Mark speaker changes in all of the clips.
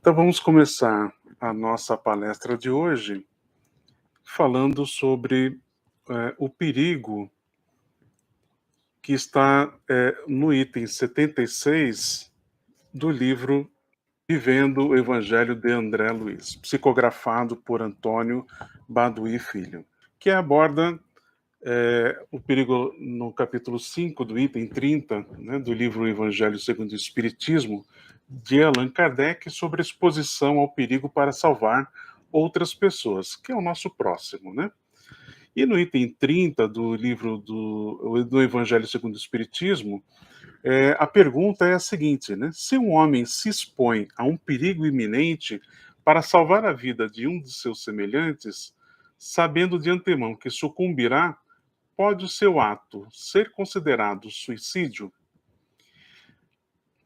Speaker 1: Então vamos começar a nossa palestra de hoje falando sobre o perigo que está no item 76 do livro Vivendo o Evangelho de André Luiz, psicografado por Antônio Baduy Filho, que aborda o perigo no capítulo 5 do item 30, né, do livro Evangelho segundo o Espiritismo, de Allan Kardec, sobre a exposição ao perigo para salvar outras pessoas, que é o nosso próximo, né? E no item 30 do livro do Evangelho segundo o Espiritismo, a pergunta é a seguinte, né? Se um homem se expõe a um perigo iminente para salvar a vida de um de seus semelhantes, sabendo de antemão que sucumbirá, pode o seu ato ser considerado suicídio?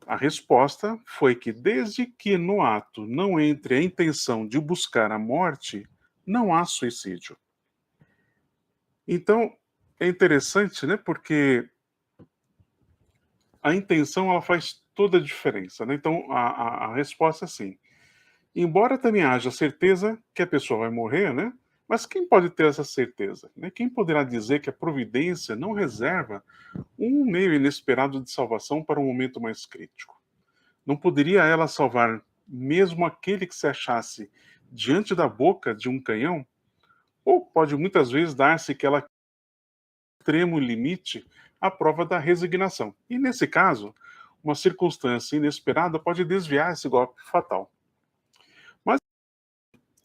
Speaker 1: A resposta foi que, desde que no ato não entre a intenção de buscar a morte, não há suicídio. Então, é interessante, né? Porque a intenção ela faz toda a diferença, né? Então, a resposta é sim. Embora também haja certeza que a pessoa vai morrer, né? Mas quem pode ter essa certeza? Né? Quem poderá dizer que a providência não reserva um meio inesperado de salvação para um momento mais crítico? Não poderia ela salvar mesmo aquele que se achasse diante da boca de um canhão? Ou pode muitas vezes dar-se aquela extremo limite à prova da resignação. E nesse caso, uma circunstância inesperada pode desviar esse golpe fatal. Mas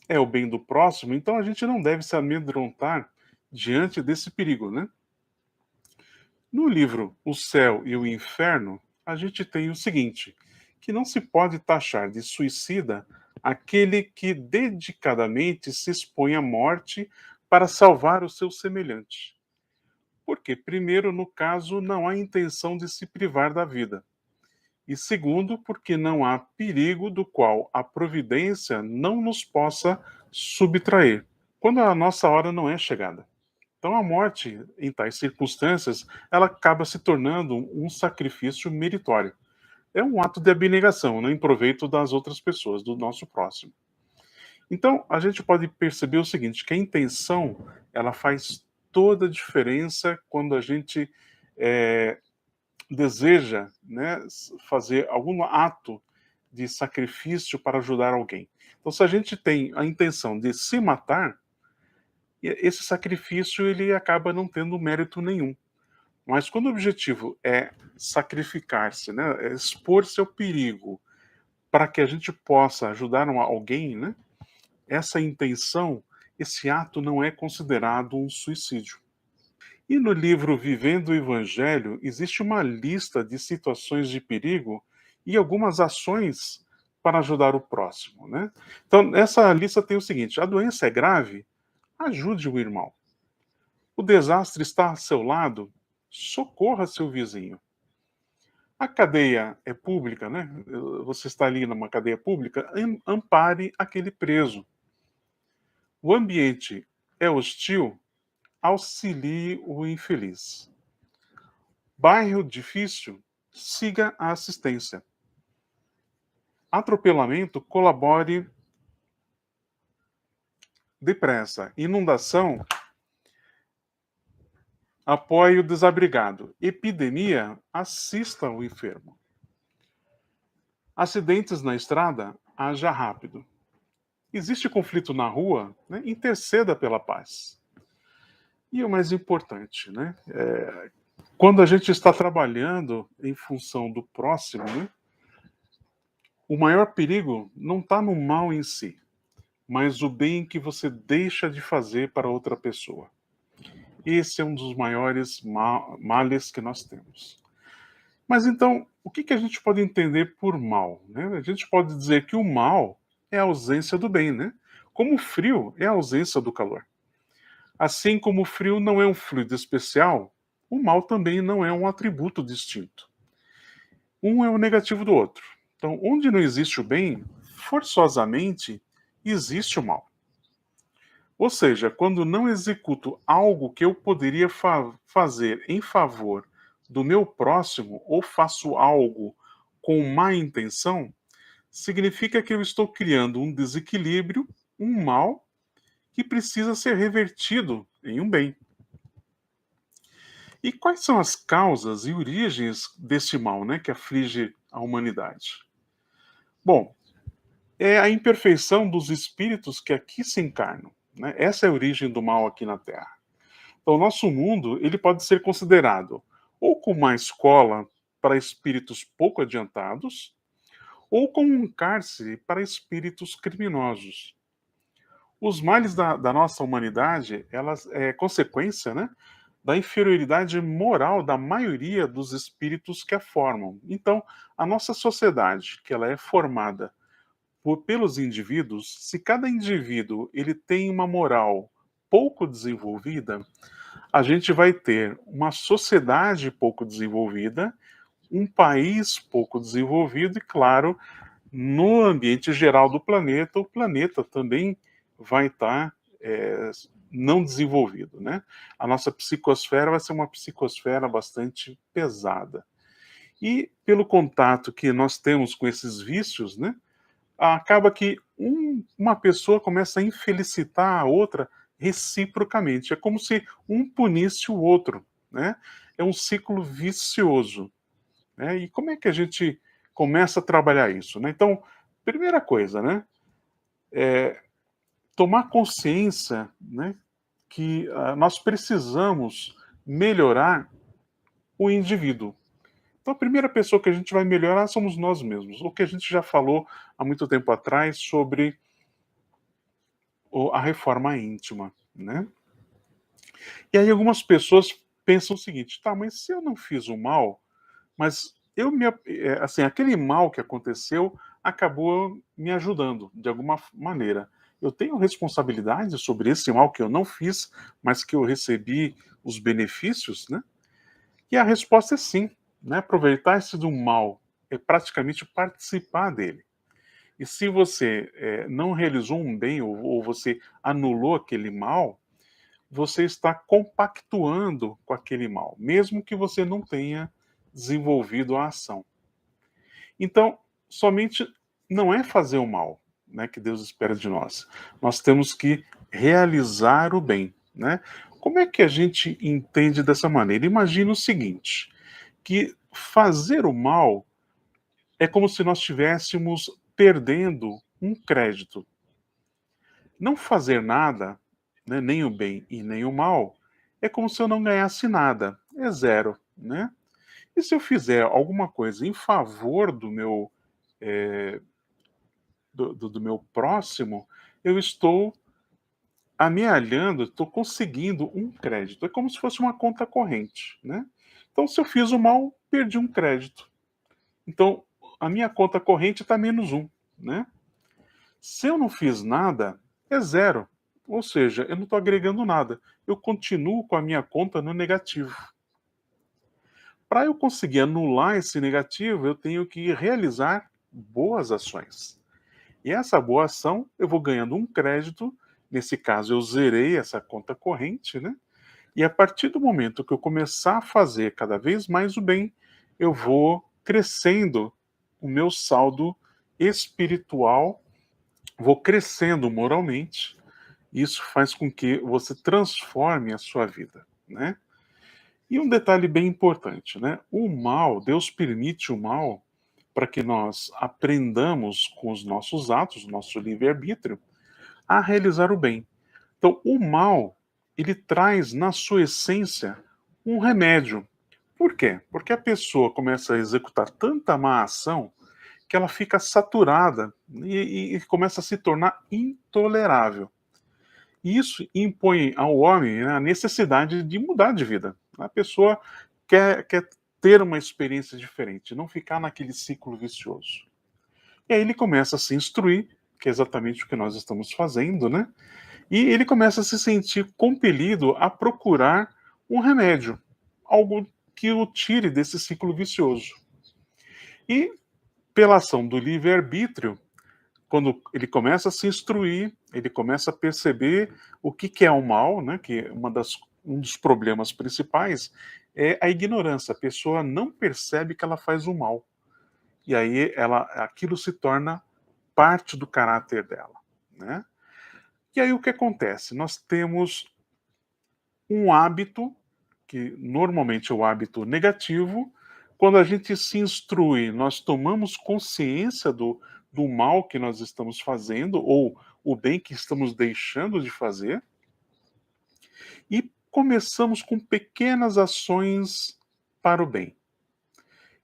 Speaker 1: é o bem do próximo, então a gente não deve se amedrontar diante desse perigo, né? No livro O Céu e o Inferno, a gente tem o seguinte, que não se pode taxar de suicida aquele que dedicadamente se expõe à morte para salvar o seu semelhante. Porque, primeiro, no caso, não há intenção de se privar da vida. E segundo, porque não há perigo do qual a providência não nos possa subtrair, quando a nossa hora não é chegada. Então, a morte, em tais circunstâncias, ela acaba se tornando um sacrifício meritório. É um ato de abnegação, né, em proveito das outras pessoas, do nosso próximo. Então, a gente pode perceber o seguinte, que a intenção, ela faz toda a diferença quando a gente deseja, né, fazer algum ato de sacrifício para ajudar alguém. Então, se a gente tem a intenção de se matar, esse sacrifício ele acaba não tendo mérito nenhum. Mas quando o objetivo é sacrificar-se, né, é expor-se ao perigo para que a gente possa ajudar alguém, né, essa intenção, esse ato não é considerado um suicídio. E no livro Vivendo o Evangelho, existe uma lista de situações de perigo e algumas ações para ajudar o próximo, né? Então, essa lista tem o seguinte: a doença é grave? Ajude o irmão. O desastre está a seu lado? Socorra seu vizinho. A cadeia é pública, né? Você está ali numa cadeia pública, ampare aquele preso. O ambiente é hostil? Auxilie o infeliz. Bairro difícil? Siga a assistência. Atropelamento? Colabore depressa. Inundação? Apoie o desabrigado. Epidemia? Assista o enfermo. Acidentes na estrada? Haja rápido. Existe conflito na rua? Né? Interceda pela paz. E o mais importante, né? Quando a gente está trabalhando em função do próximo, né? O maior perigo não está no mal em si, mas o bem que você deixa de fazer para outra pessoa. Esse é um dos maiores males que nós temos. Mas então, o que a gente pode entender por mal? Né? A gente pode dizer que o mal é a ausência do bem, né? Como o frio é a ausência do calor. Assim como o frio não é um fluido especial, o mal também não é um atributo distinto. Um é o negativo do outro. Então, onde não existe o bem, forçosamente existe o mal. Ou seja, quando não executo algo que eu poderia fazer em favor do meu próximo, ou faço algo com má intenção, significa que eu estou criando um desequilíbrio, um mal, que precisa ser revertido em um bem. E quais são as causas e origens desse mal, né, que aflige a humanidade? Bom, é a imperfeição dos espíritos que aqui se encarnam, né? Essa é a origem do mal aqui na Terra. Então, o nosso mundo ele pode ser considerado ou como uma escola para espíritos pouco adiantados, ou como um cárcere para espíritos criminosos. Os males da nossa humanidade, elas é consequência, né, da inferioridade moral da maioria dos espíritos que a formam. Então, a nossa sociedade, que ela é formada pelos indivíduos, se cada indivíduo ele tem uma moral pouco desenvolvida, a gente vai ter uma sociedade pouco desenvolvida, um país pouco desenvolvido e, claro, no ambiente geral do planeta, o planeta também vai estar não desenvolvido, né? A nossa psicosfera vai ser uma psicosfera bastante pesada. E pelo contato que nós temos com esses vícios, né? Acaba que uma pessoa começa a infelicitar a outra reciprocamente. É como se um punisse o outro, né? É um ciclo vicioso, né? E como é que a gente começa a trabalhar isso, né? Então, primeira coisa, né? Tomar consciência, né? Que nós precisamos melhorar o indivíduo. Então, a primeira pessoa que a gente vai melhorar somos nós mesmos. O que a gente já falou há muito tempo atrás sobre a reforma íntima, né? E aí algumas pessoas pensam o seguinte: tá, mas se eu não fiz o mal, mas assim, aquele mal que aconteceu acabou me ajudando de alguma maneira. Eu tenho responsabilidade sobre esse mal que eu não fiz, mas que eu recebi os benefícios, né? E a resposta é sim, né? Aproveitar-se do mal é praticamente participar dele. E se você não realizou um bem ou você anulou aquele mal, você está compactuando com aquele mal, mesmo que você não tenha desenvolvido a ação. Então, somente não é fazer o mal, né, que Deus espera de nós. Nós temos que realizar o bem, né? Como é que a gente entende dessa maneira? Imagina o seguinte, que fazer o mal é como se nós estivéssemos perdendo um crédito. Não fazer nada, né, nem o bem e nem o mal, é como se eu não ganhasse nada, é zero, né? E se eu fizer alguma coisa em favor do meu do meu próximo, eu estou amealhando, estou conseguindo um crédito. É como se fosse uma conta corrente, né? Então, se eu fiz o mal, perdi um crédito. Então, a minha conta corrente está menos um, né? Se eu não fiz nada, é zero. Ou seja, eu não estou agregando nada. Eu continuo com a minha conta no negativo. Para eu conseguir anular esse negativo, eu tenho que realizar boas ações. E essa boa ação, eu vou ganhando um crédito. Nesse caso, eu zerei essa conta corrente, né? E a partir do momento que eu começar a fazer cada vez mais o bem, eu vou crescendo o meu saldo espiritual, vou crescendo moralmente. Isso faz com que você transforme a sua vida, né? E um detalhe bem importante, né? O mal, Deus permite o mal para que nós aprendamos com os nossos atos, nosso livre-arbítrio, a realizar o bem. Então, o mal, ele traz na sua essência um remédio. Por quê? Porque a pessoa começa a executar tanta má ação que ela fica saturada e começa a se tornar intolerável. E isso impõe ao homem, né, a necessidade de mudar de vida. A pessoa quer ter uma experiência diferente, não ficar naquele ciclo vicioso. E aí ele começa a se instruir, que é exatamente o que nós estamos fazendo, né? E ele começa a se sentir compelido a procurar um remédio, algo que o tire desse ciclo vicioso. E pela ação do livre-arbítrio, quando ele começa a se instruir, ele começa a perceber o que é o mal, né? Que é um dos problemas principais é a ignorância. A pessoa não percebe que ela faz o mal. E aí aquilo se torna parte do caráter dela, né? E aí o que acontece? Nós temos um hábito, que normalmente é o hábito negativo. Quando a gente se instrui, nós tomamos consciência do mal que nós estamos fazendo ou o bem que estamos deixando de fazer e começamos com pequenas ações para o bem.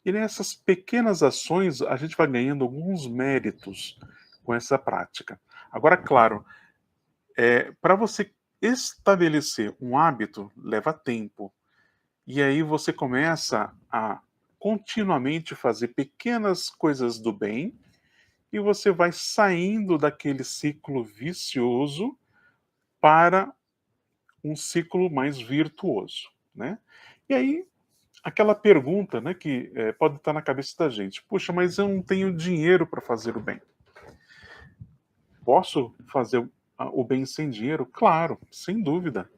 Speaker 1: E nessas pequenas ações a gente vai ganhando alguns méritos com essa prática. Agora, claro, para você estabelecer um hábito leva tempo. E aí você começa a continuamente fazer pequenas coisas do bem e você vai saindo daquele ciclo vicioso para um ciclo mais virtuoso, né? E aí aquela pergunta, né, que pode estar na cabeça da gente: puxa, mas eu não tenho dinheiro para fazer o bem. Posso fazer o bem sem dinheiro? Claro, sem dúvida.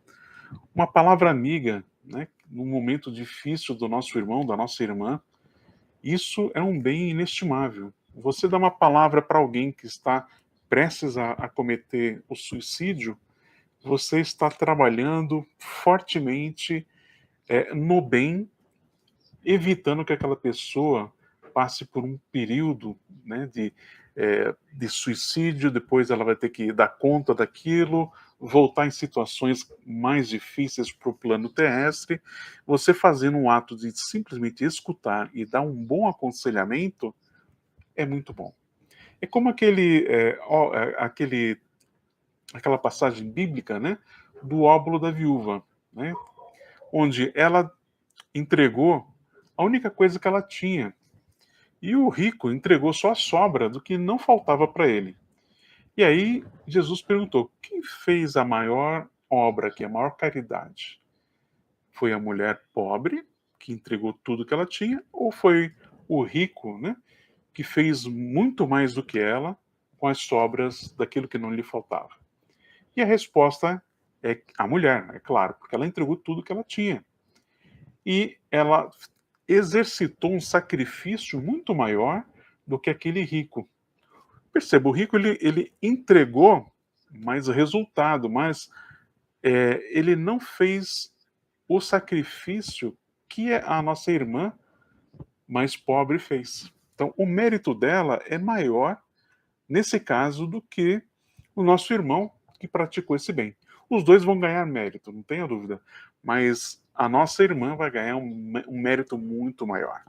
Speaker 1: Uma palavra amiga, né, num momento difícil do nosso irmão, da nossa irmã, isso é um bem inestimável. Você dá uma palavra para alguém que está prestes a cometer o suicídio, você está trabalhando fortemente no bem, evitando que aquela pessoa passe por um período, né, de suicídio, depois ela vai ter que dar conta daquilo, voltar em situações mais difíceis para o plano terrestre. Você fazendo um ato de simplesmente escutar e dar um bom aconselhamento é muito bom. É como aquela passagem bíblica, né, do óbolo da viúva, né, onde ela entregou a única coisa que ela tinha. E o rico entregou só a sobra do que não faltava para ele. E aí Jesus perguntou: quem fez a maior obra aqui, a maior caridade? Foi a mulher pobre, que entregou tudo que ela tinha, ou foi o rico, né, que fez muito mais do que ela com as sobras daquilo que não lhe faltava? E a resposta é a mulher, é claro, porque ela entregou tudo que ela tinha. E ela exercitou um sacrifício muito maior do que aquele rico. Perceba, o rico ele entregou mais resultado, mas ele não fez o sacrifício que a nossa irmã mais pobre fez. Então, o mérito dela é maior, nesse caso, do que o nosso irmão que praticou esse bem. Os dois vão ganhar mérito, não tenha dúvida, mas a nossa irmã vai ganhar um mérito muito maior.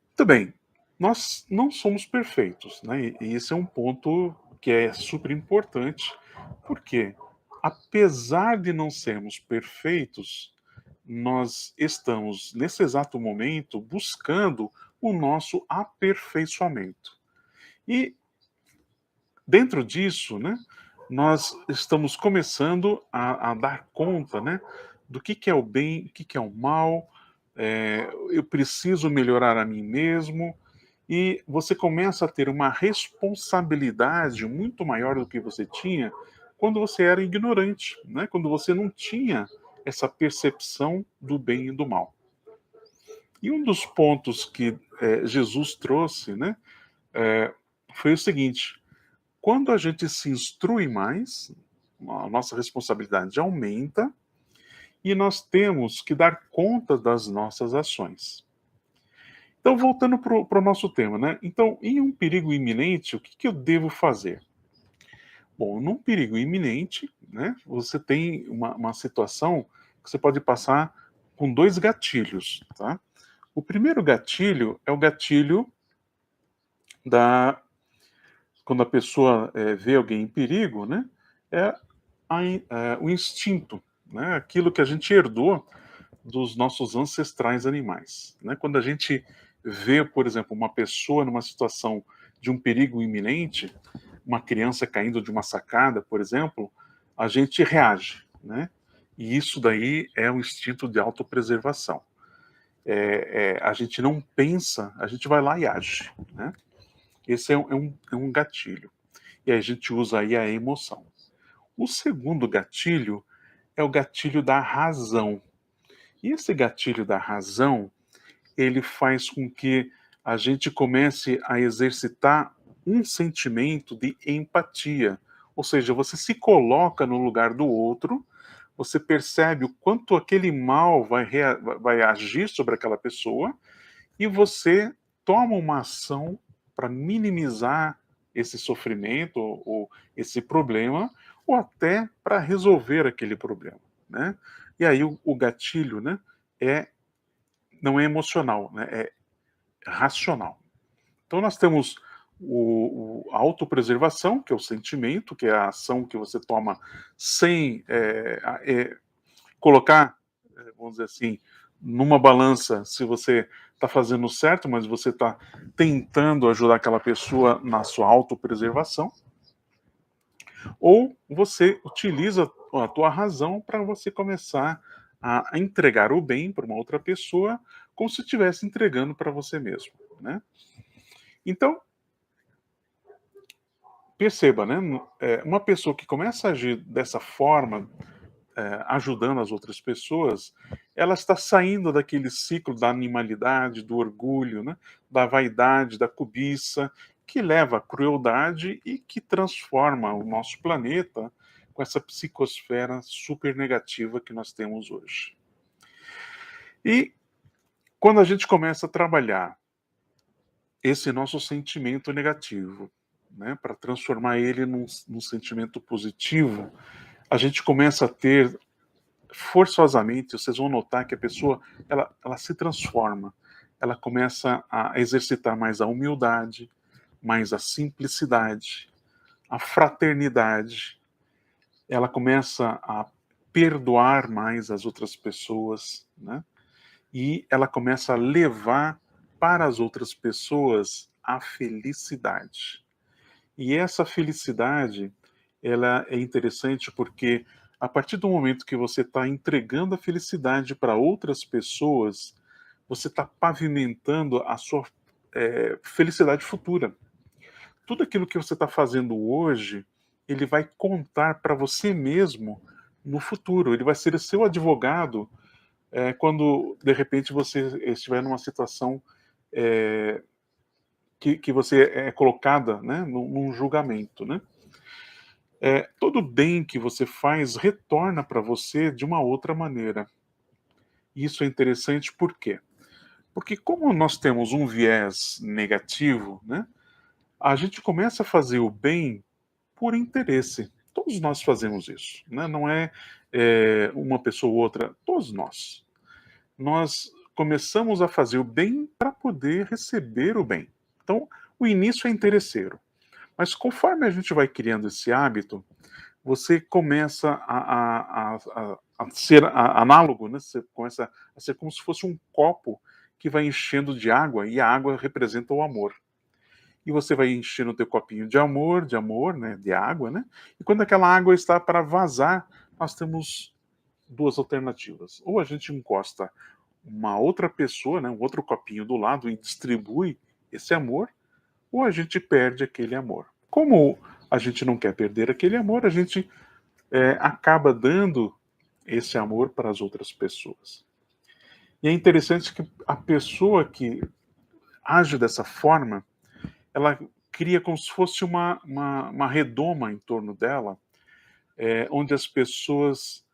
Speaker 1: Muito bem, nós não somos perfeitos, né? E esse é um ponto que é super importante, porque apesar de não sermos perfeitos, nós estamos nesse exato momento buscando o nosso aperfeiçoamento. E dentro disso, né, nós estamos começando a dar conta, né, do que é o bem, o que é o mal. Eu preciso melhorar a mim mesmo, e você começa a ter uma responsabilidade muito maior do que você tinha quando você era ignorante, né? Quando você não tinha essa percepção do bem e do mal. E um dos pontos que Jesus trouxe, né, é, foi o seguinte: quando a gente se instrui mais, a nossa responsabilidade aumenta e nós temos que dar conta das nossas ações. Então, voltando para o nosso tema, né? Então, em um perigo iminente, o que eu devo fazer? Bom, num perigo iminente, né, você tem uma situação que você pode passar com dois gatilhos, tá? O primeiro gatilho é o gatilho da quando a pessoa vê alguém em perigo, né? É, o instinto, né? Aquilo que a gente herdou dos nossos ancestrais animais, né? Quando a gente vê, por exemplo, uma pessoa numa situação de um perigo iminente, uma criança caindo de uma sacada, por exemplo, a gente reage, né? E isso daí é um instinto de autopreservação. A gente não pensa, a gente vai lá e age, né? Esse é um gatilho. E aí a gente usa aí a emoção. O segundo gatilho é o gatilho da razão. E esse gatilho da razão, ele faz com que a gente comece a exercitar um sentimento de empatia, ou seja, você se coloca no lugar do outro, você percebe o quanto aquele mal vai agir sobre aquela pessoa e você toma uma ação para minimizar esse sofrimento ou esse problema, ou até para resolver aquele problema, né? E aí o gatilho, né, é não é emocional, né, é racional. Então nós temos a autopreservação, que é o sentimento, que é a ação que você toma sem colocar, vamos dizer assim, numa balança se você está fazendo certo, mas você está tentando ajudar aquela pessoa na sua autopreservação, ou você utiliza a tua razão para você começar a entregar o bem para uma outra pessoa, como se estivesse entregando para você mesmo, né? Então, perceba, né? Uma pessoa que começa a agir dessa forma, ajudando as outras pessoas, ela está saindo daquele ciclo da animalidade, do orgulho, né? Da vaidade, da cobiça, que leva à crueldade e que transforma o nosso planeta com essa psicosfera super negativa que nós temos hoje. E quando a gente começa a trabalhar esse nosso sentimento negativo, né, para transformar ele num sentimento positivo, a gente começa a ter forçosamente, vocês vão notar que a pessoa ela se transforma, ela começa a exercitar mais a humildade, mais a simplicidade, a fraternidade, ela começa a perdoar mais as outras pessoas, né? E ela começa a levar para as outras pessoas a felicidade. E essa felicidade, ela é interessante porque a partir do momento que você está entregando a felicidade para outras pessoas, você está pavimentando a sua felicidade futura. Tudo aquilo que você está fazendo hoje, ele vai contar para você mesmo no futuro. Ele vai ser o seu advogado quando de repente você estiver numa situação é, que você é colocada, né, num julgamento, né? Todo bem que você faz retorna para você de uma outra maneira. Isso é interessante por quê? Porque como nós temos um viés negativo, né, a gente começa a fazer o bem por interesse. Todos nós fazemos isso, né? Não é, uma pessoa ou outra, todos nós. Nós começamos a fazer o bem para poder receber o bem. Então, o início é interesseiro. Mas conforme a gente vai criando esse hábito, você começa a ser análogo, né? Você começa a ser como se fosse um copo que vai enchendo de água, e a água representa o amor. E você vai enchendo o teu copinho de amor, né? De água, né? E quando aquela água está para vazar, nós temos duas alternativas. Ou a gente encosta uma outra pessoa, né? Um outro copinho do lado e distribui esse amor, ou a gente perde aquele amor. Como a gente não quer perder aquele amor, a gente acaba dando esse amor para as outras pessoas. E é interessante que a pessoa que age dessa forma, ela cria como se fosse uma redoma em torno dela, onde as pessoas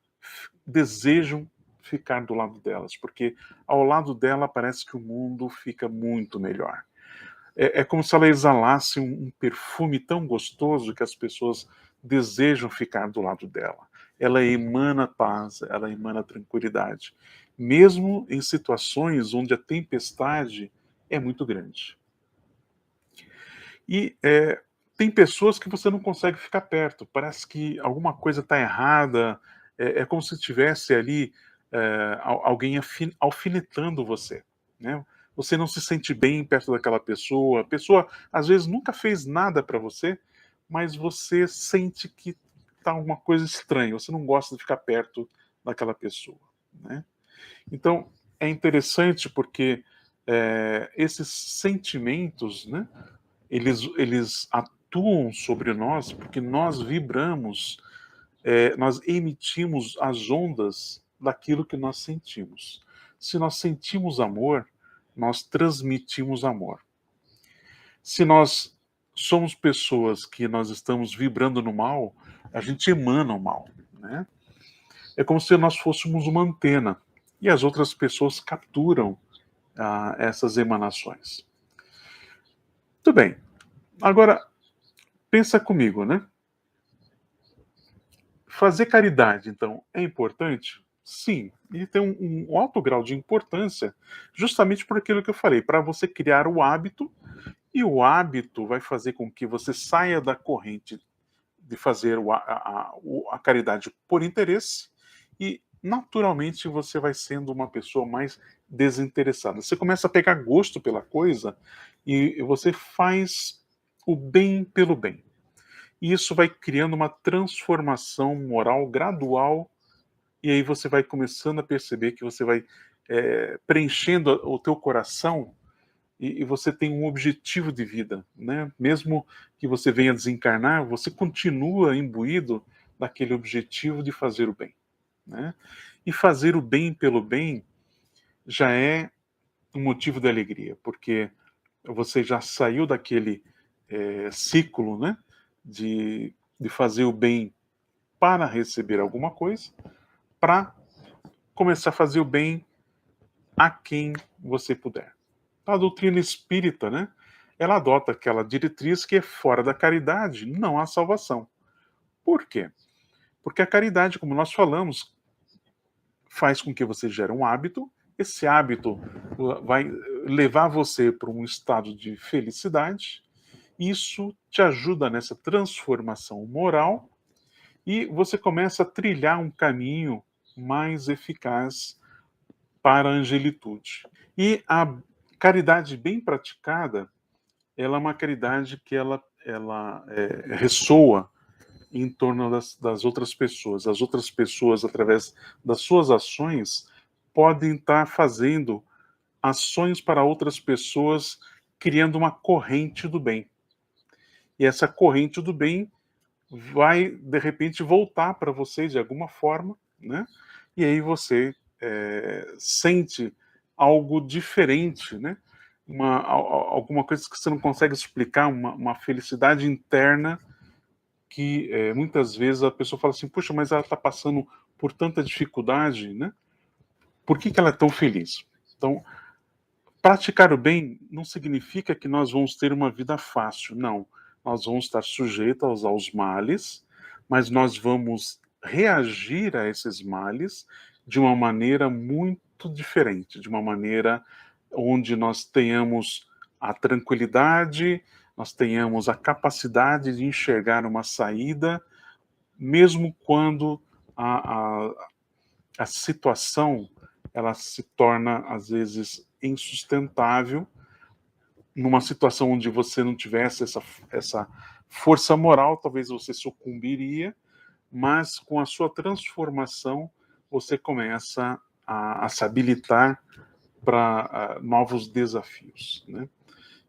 Speaker 1: desejam ficar do lado delas, porque ao lado dela parece que o mundo fica muito melhor. É como se ela exalasse um perfume tão gostoso que as pessoas desejam ficar do lado dela. Ela emana paz, ela emana tranquilidade, mesmo em situações onde a tempestade é muito grande. E tem pessoas que você não consegue ficar perto, parece que alguma coisa está errada, é como se tivesse ali alguém alfinetando você, né? Você não se sente bem perto daquela pessoa, a pessoa às vezes nunca fez nada para você, mas você sente que está alguma coisa estranha, você não gosta de ficar perto daquela pessoa, né? Então é interessante porque esses sentimentos, né, eles atuam sobre nós porque nós vibramos, nós emitimos as ondas daquilo que nós sentimos. Se nós sentimos amor, nós transmitimos amor. Se nós somos pessoas que nós estamos vibrando no mal, a gente emana o mal, né? É como se nós fôssemos uma antena e as outras pessoas capturam essas emanações. Tudo bem. Agora, pensa comigo, né? Fazer caridade, então, é importante? Sim, e tem um alto grau de importância, justamente por aquilo que eu falei, para você criar o hábito, e o hábito vai fazer com que você saia da corrente de fazer a caridade por interesse, e naturalmente você vai sendo uma pessoa mais desinteressada. Você começa a pegar gosto pela coisa e você faz o bem pelo bem. E isso vai criando uma transformação moral gradual, e aí você vai começando a perceber que você vai preenchendo o teu coração e você tem um objetivo de vida, né? Mesmo que você venha desencarnar, você continua imbuído daquele objetivo de fazer o bem, né? E fazer o bem pelo bem já é um motivo de alegria, porque você já saiu daquele ciclo, né? De fazer o bem para receber alguma coisa, para começar a fazer o bem a quem você puder. A doutrina espírita, né? Ela adota aquela diretriz que é fora da caridade, não há salvação. Por quê? Porque a caridade, como nós falamos, faz com que você gere um hábito, esse hábito vai levar você para um estado de felicidade, isso te ajuda nessa transformação moral e você começa a trilhar um caminho mais eficaz para a angelitude. E a caridade bem praticada, ela é uma caridade que ela ressoa em torno das outras pessoas. As outras pessoas, através das suas ações, podem estar fazendo ações para outras pessoas, criando uma corrente do bem. E essa corrente do bem vai, de repente, voltar para você de alguma forma, né? E aí você sente algo diferente, né? Alguma coisa que você não consegue explicar, uma felicidade interna que muitas vezes a pessoa fala assim, puxa, mas ela está passando por tanta dificuldade, né? Por que ela é tão feliz? Então, praticar o bem não significa que nós vamos ter uma vida fácil, não. Nós vamos estar sujeitos aos males, mas nós vamos reagir a esses males de uma maneira muito diferente, de uma maneira onde nós tenhamos a tranquilidade, nós tenhamos a capacidade de enxergar uma saída, mesmo quando a situação ela se torna às vezes insustentável, numa situação onde você não tivesse essa força moral, talvez você sucumbiria, mas com a sua transformação você começa a se habilitar para novos desafios, né?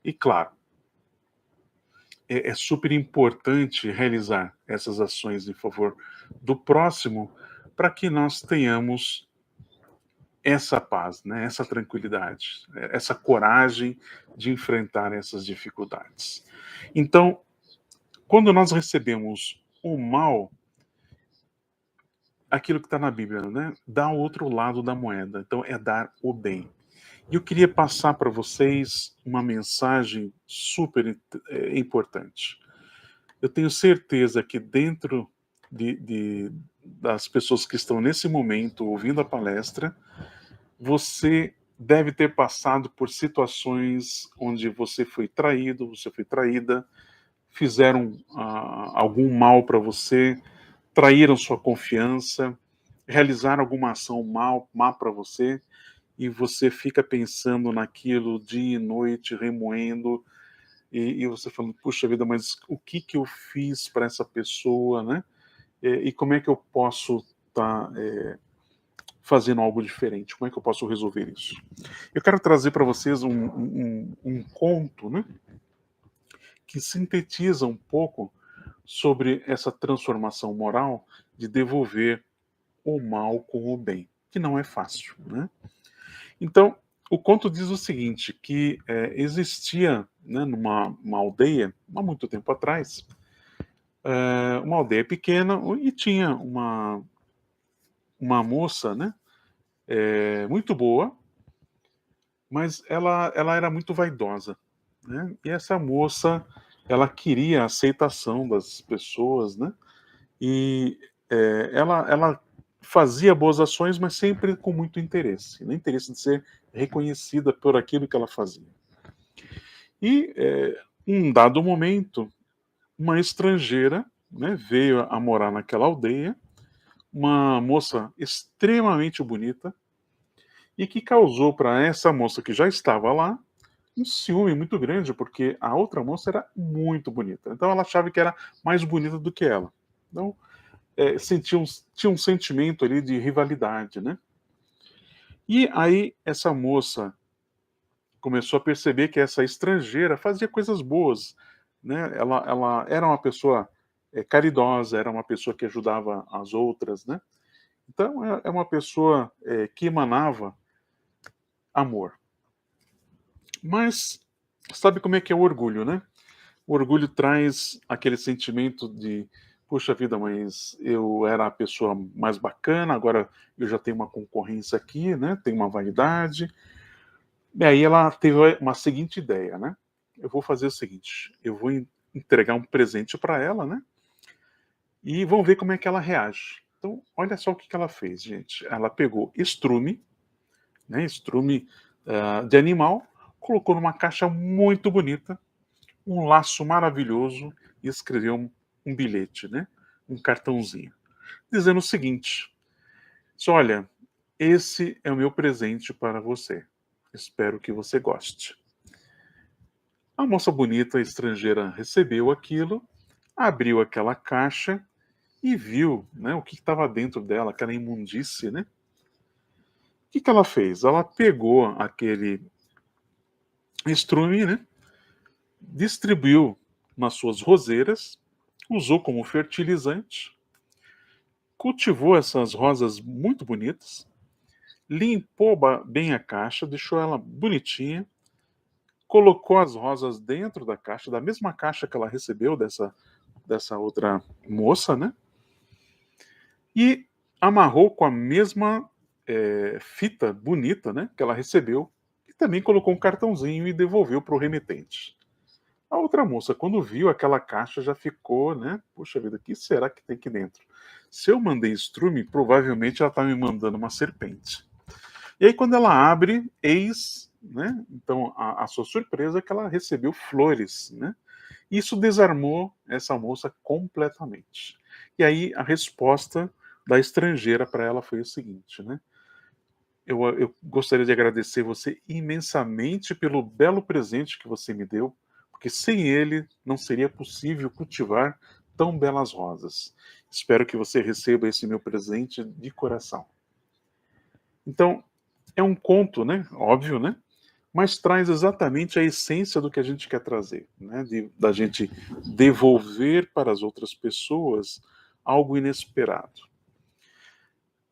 Speaker 1: E claro, é super importante realizar essas ações em favor do próximo para que nós tenhamos essa paz, né, essa tranquilidade, essa coragem de enfrentar essas dificuldades. Então, quando nós recebemos o mal, aquilo que está na Bíblia, né, dá o outro lado da moeda. Então, é dar o bem. E eu queria passar para vocês uma mensagem super importante. Eu tenho certeza que dentro das pessoas que estão nesse momento ouvindo a palestra, você deve ter passado por situações onde você foi traído, você foi traída, fizeram algum mal para você, traíram sua confiança, realizaram alguma ação má para você, e você fica pensando naquilo dia e noite, remoendo, e você falando, puxa vida, mas o que que eu fiz para essa pessoa, né? E como é que eu posso estar fazendo algo diferente? Como é que eu posso resolver isso? Eu quero trazer para vocês um conto, né, que sintetiza um pouco sobre essa transformação moral de devolver o mal com o bem, que não é fácil, né? Então, O conto diz o seguinte, que existia, né, numa uma aldeia, há muito tempo atrás, uma aldeia pequena e tinha uma moça, né, muito boa, mas ela era muito vaidosa, né? E essa moça, ela queria a aceitação das pessoas, né? E ela fazia boas ações, mas sempre com muito interesse, no interesse de ser reconhecida por aquilo que ela fazia. E um dado momento, uma estrangeira, né, veio a morar naquela aldeia, uma moça extremamente bonita e que causou para essa moça que já estava lá um ciúme muito grande, porque a outra moça era muito bonita. Então ela achava que era mais bonita do que ela. Então tinha um sentimento ali de rivalidade, né? E aí essa moça começou a perceber que essa estrangeira fazia coisas boas, né? Ela era uma pessoa caridosa, era uma pessoa que ajudava as outras, né? Então é uma pessoa que emanava amor. Mas sabe como é que é o orgulho, né? O orgulho traz aquele sentimento de, puxa vida, mas eu era a pessoa mais bacana, agora eu já tenho uma concorrência aqui, né? Tem uma vaidade. E aí ela teve uma seguinte ideia, né? Eu vou fazer o seguinte, eu vou entregar um presente para ela, né? E vamos ver como é que ela reage. Então, olha só o que ela fez, gente. Ela pegou estrume, né? Estrume de animal, colocou numa caixa muito bonita, um laço maravilhoso e escreveu um bilhete, né? Um cartãozinho, dizendo o seguinte: olha, esse é o meu presente para você. Espero que você goste. A moça bonita estrangeira recebeu aquilo, abriu aquela caixa e viu, né, o que estava dentro dela, aquela imundície, né? O que ela fez? Ela pegou aquele estrume, né? Distribuiu nas suas roseiras, usou como fertilizante, cultivou essas rosas muito bonitas, limpou bem a caixa, deixou ela bonitinha, colocou as rosas dentro da caixa, da mesma caixa que ela recebeu dessa outra moça, né? E amarrou com a mesma fita bonita, né? Que ela recebeu, e também colocou um cartãozinho e devolveu para o remetente. A outra moça, quando viu aquela caixa, já ficou, né? Puxa vida, o que será que tem aqui dentro? Se eu mandei estrume, provavelmente ela está me mandando uma serpente. E aí, quando ela abre, eis, né? Então, a sua surpresa é que ela recebeu flores, né? Isso desarmou essa moça completamente. E aí, a resposta da estrangeira para ela foi o seguinte, né? Eu gostaria de agradecer você imensamente pelo belo presente que você me deu, porque sem ele não seria possível cultivar tão belas rosas. Espero que você receba esse meu presente de coração. Então, é um conto, né? Óbvio, né? Mas traz exatamente a essência do que a gente quer trazer, né? Da gente devolver para as outras pessoas algo inesperado.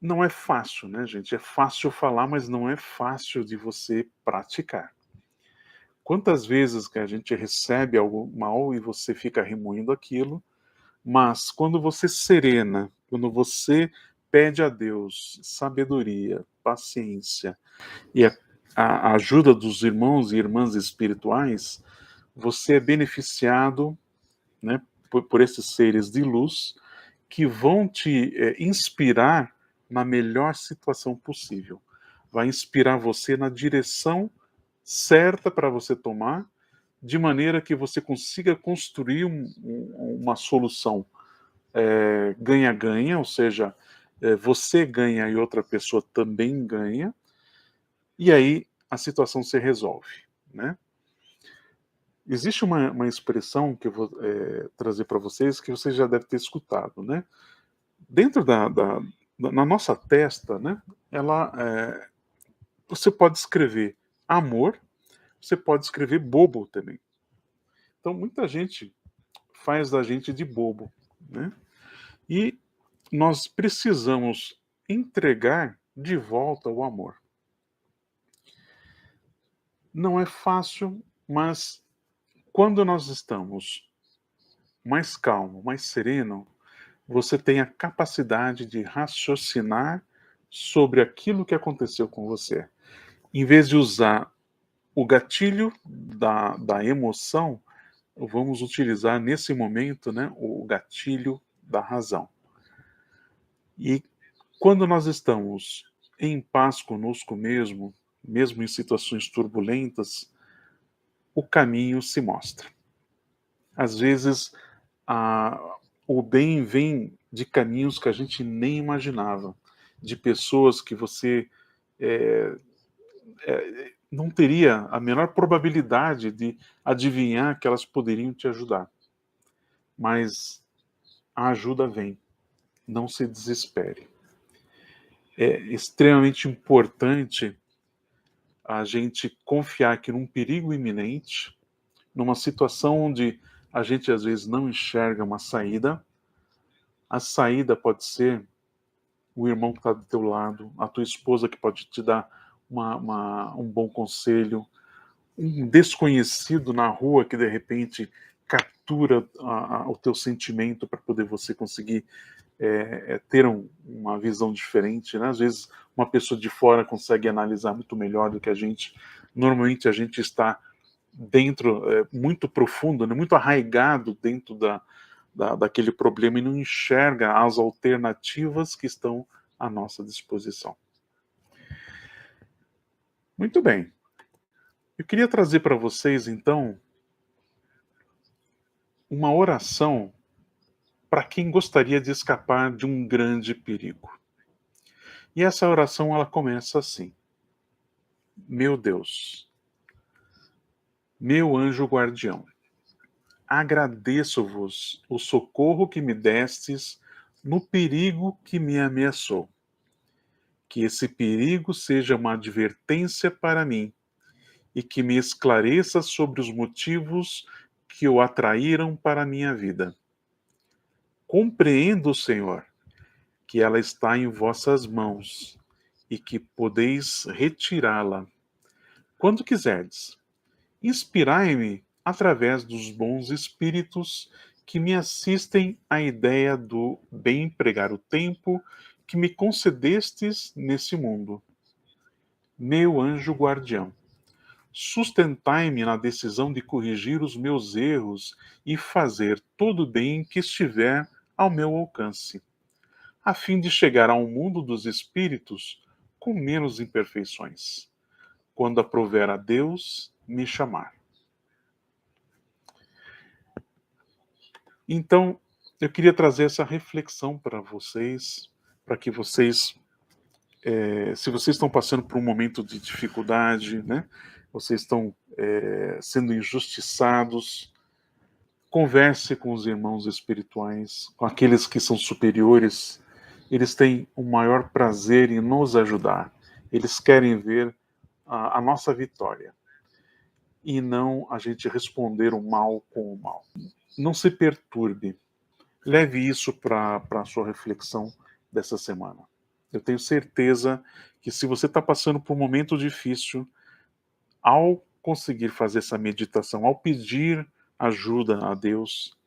Speaker 1: Não é fácil, né, gente? É fácil falar, mas não é fácil de você praticar. Quantas vezes que a gente recebe algo mal e você fica remoendo aquilo, mas quando você serena, quando você pede a Deus sabedoria, paciência e a ajuda dos irmãos e irmãs espirituais, você é beneficiado, né, por esses seres de luz que vão te inspirar na melhor situação possível. Vai inspirar você na direção certa para você tomar, de maneira que você consiga construir uma solução ganha-ganha, ou seja, você ganha e outra pessoa também ganha, e aí a situação se resolve, né? Existe uma expressão que eu vou trazer para vocês que vocês já devem ter escutado, né? Dentro na nossa testa, né? Ela, você pode escrever amor, você pode escrever bobo também. Então muita gente faz da gente de bobo, né? E nós precisamos entregar de volta o amor. Não é fácil, mas quando nós estamos mais calmo, mais sereno, você tem a capacidade de raciocinar sobre aquilo que aconteceu com você. Em vez de usar o gatilho da emoção, vamos utilizar nesse momento, né, o gatilho da razão. E quando nós estamos em paz conosco mesmo, mesmo em situações turbulentas, o caminho se mostra. Às vezes, a, o bem vem de caminhos que a gente nem imaginava, de pessoas que você não teria a menor probabilidade de adivinhar que elas poderiam te ajudar. Mas a ajuda vem, não se desespere. É extremamente importante a gente confiar que num perigo iminente, numa situação onde a gente às vezes não enxerga uma saída, a saída pode ser o irmão que está do teu lado, a tua esposa que pode te dar um bom conselho, um desconhecido na rua que de repente captura o teu sentimento para poder você conseguir ter uma visão diferente, né? Às vezes uma pessoa de fora consegue analisar muito melhor do que a gente. Normalmente a gente está dentro, muito profundo, né? Muito arraigado dentro daquele problema e não enxerga as alternativas que estão à nossa disposição. Muito bem. Eu queria trazer para vocês, então, uma oração para quem gostaria de escapar de um grande perigo. E essa oração ela começa assim: Meu Deus, meu anjo guardião, agradeço-vos o socorro que me destes no perigo que me ameaçou. Que esse perigo seja uma advertência para mim e que me esclareça sobre os motivos que o atraíram para a minha vida. Compreendo, Senhor, que ela está em vossas mãos e que podeis retirá-la quando quiserdes. Inspirai-me através dos bons espíritos que me assistem à ideia do bem empregar o tempo que me concedestes nesse mundo. Meu anjo guardião, sustentai-me na decisão de corrigir os meus erros e fazer todo o bem que estiver ao meu alcance, a fim de chegar ao mundo dos espíritos com menos imperfeições, quando aprouver a Deus me chamar. Então, eu queria trazer essa reflexão para vocês, para que vocês, se vocês estão passando por um momento de dificuldade, né, vocês estão sendo injustiçados, converse com os irmãos espirituais, com aqueles que são superiores. Eles têm o maior prazer em nos ajudar. Eles querem ver a nossa vitória e não a gente responder o mal com o mal. Não se perturbe. Leve isso para a sua reflexão dessa semana. Eu tenho certeza que se você está passando por um momento difícil, ao conseguir fazer essa meditação, ao pedir ajuda a Deus,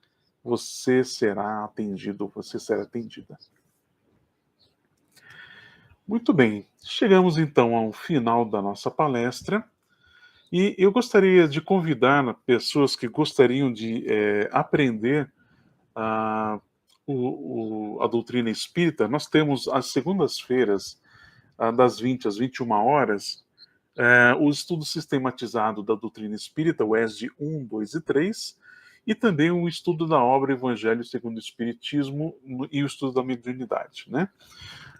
Speaker 1: você será atendido, você será atendida. Muito bem, chegamos então ao final da nossa palestra e eu gostaria de convidar pessoas que gostariam de aprender a, a doutrina espírita. Nós temos às segundas-feiras, das 20 às 21 horas, o estudo sistematizado da doutrina espírita, o ESD 1, 2 e 3, e também o estudo da obra Evangelho segundo o Espiritismo e o estudo da mediunidade, né?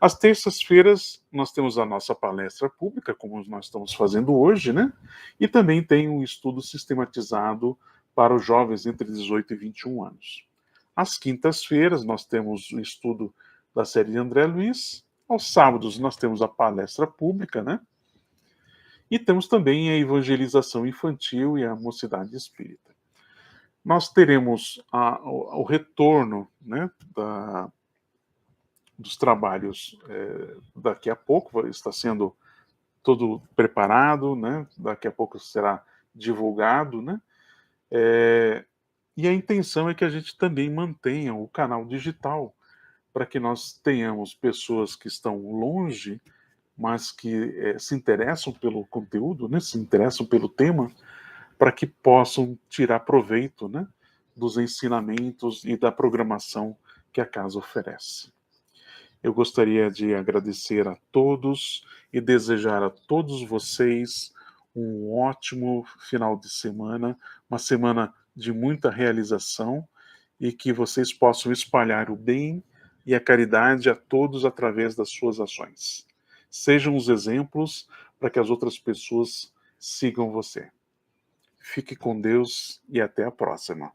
Speaker 1: Às terças-feiras, nós temos a nossa palestra pública, como nós estamos fazendo hoje, né? E também tem um estudo sistematizado para os jovens entre 18 e 21 anos. Às quintas-feiras, nós temos o estudo da série de André Luiz. Aos sábados, nós temos a palestra pública, né? E temos também a evangelização infantil e a mocidade espírita. Nós teremos o retorno, né, dos trabalhos daqui a pouco, está sendo todo preparado, né? Daqui a pouco será divulgado, né? E a intenção é que a gente também mantenha o canal digital, para que nós tenhamos pessoas que estão longe, mas que se interessam pelo conteúdo, né? Se interessam pelo tema, para que possam tirar proveito, né? Dos ensinamentos e da programação que a casa oferece. Eu gostaria de agradecer a todos e desejar a todos vocês um ótimo final de semana, uma semana de muita realização e que vocês possam espalhar o bem e a caridade a todos através das suas ações. Sejam os exemplos para que as outras pessoas sigam você. Fique com Deus e até a próxima.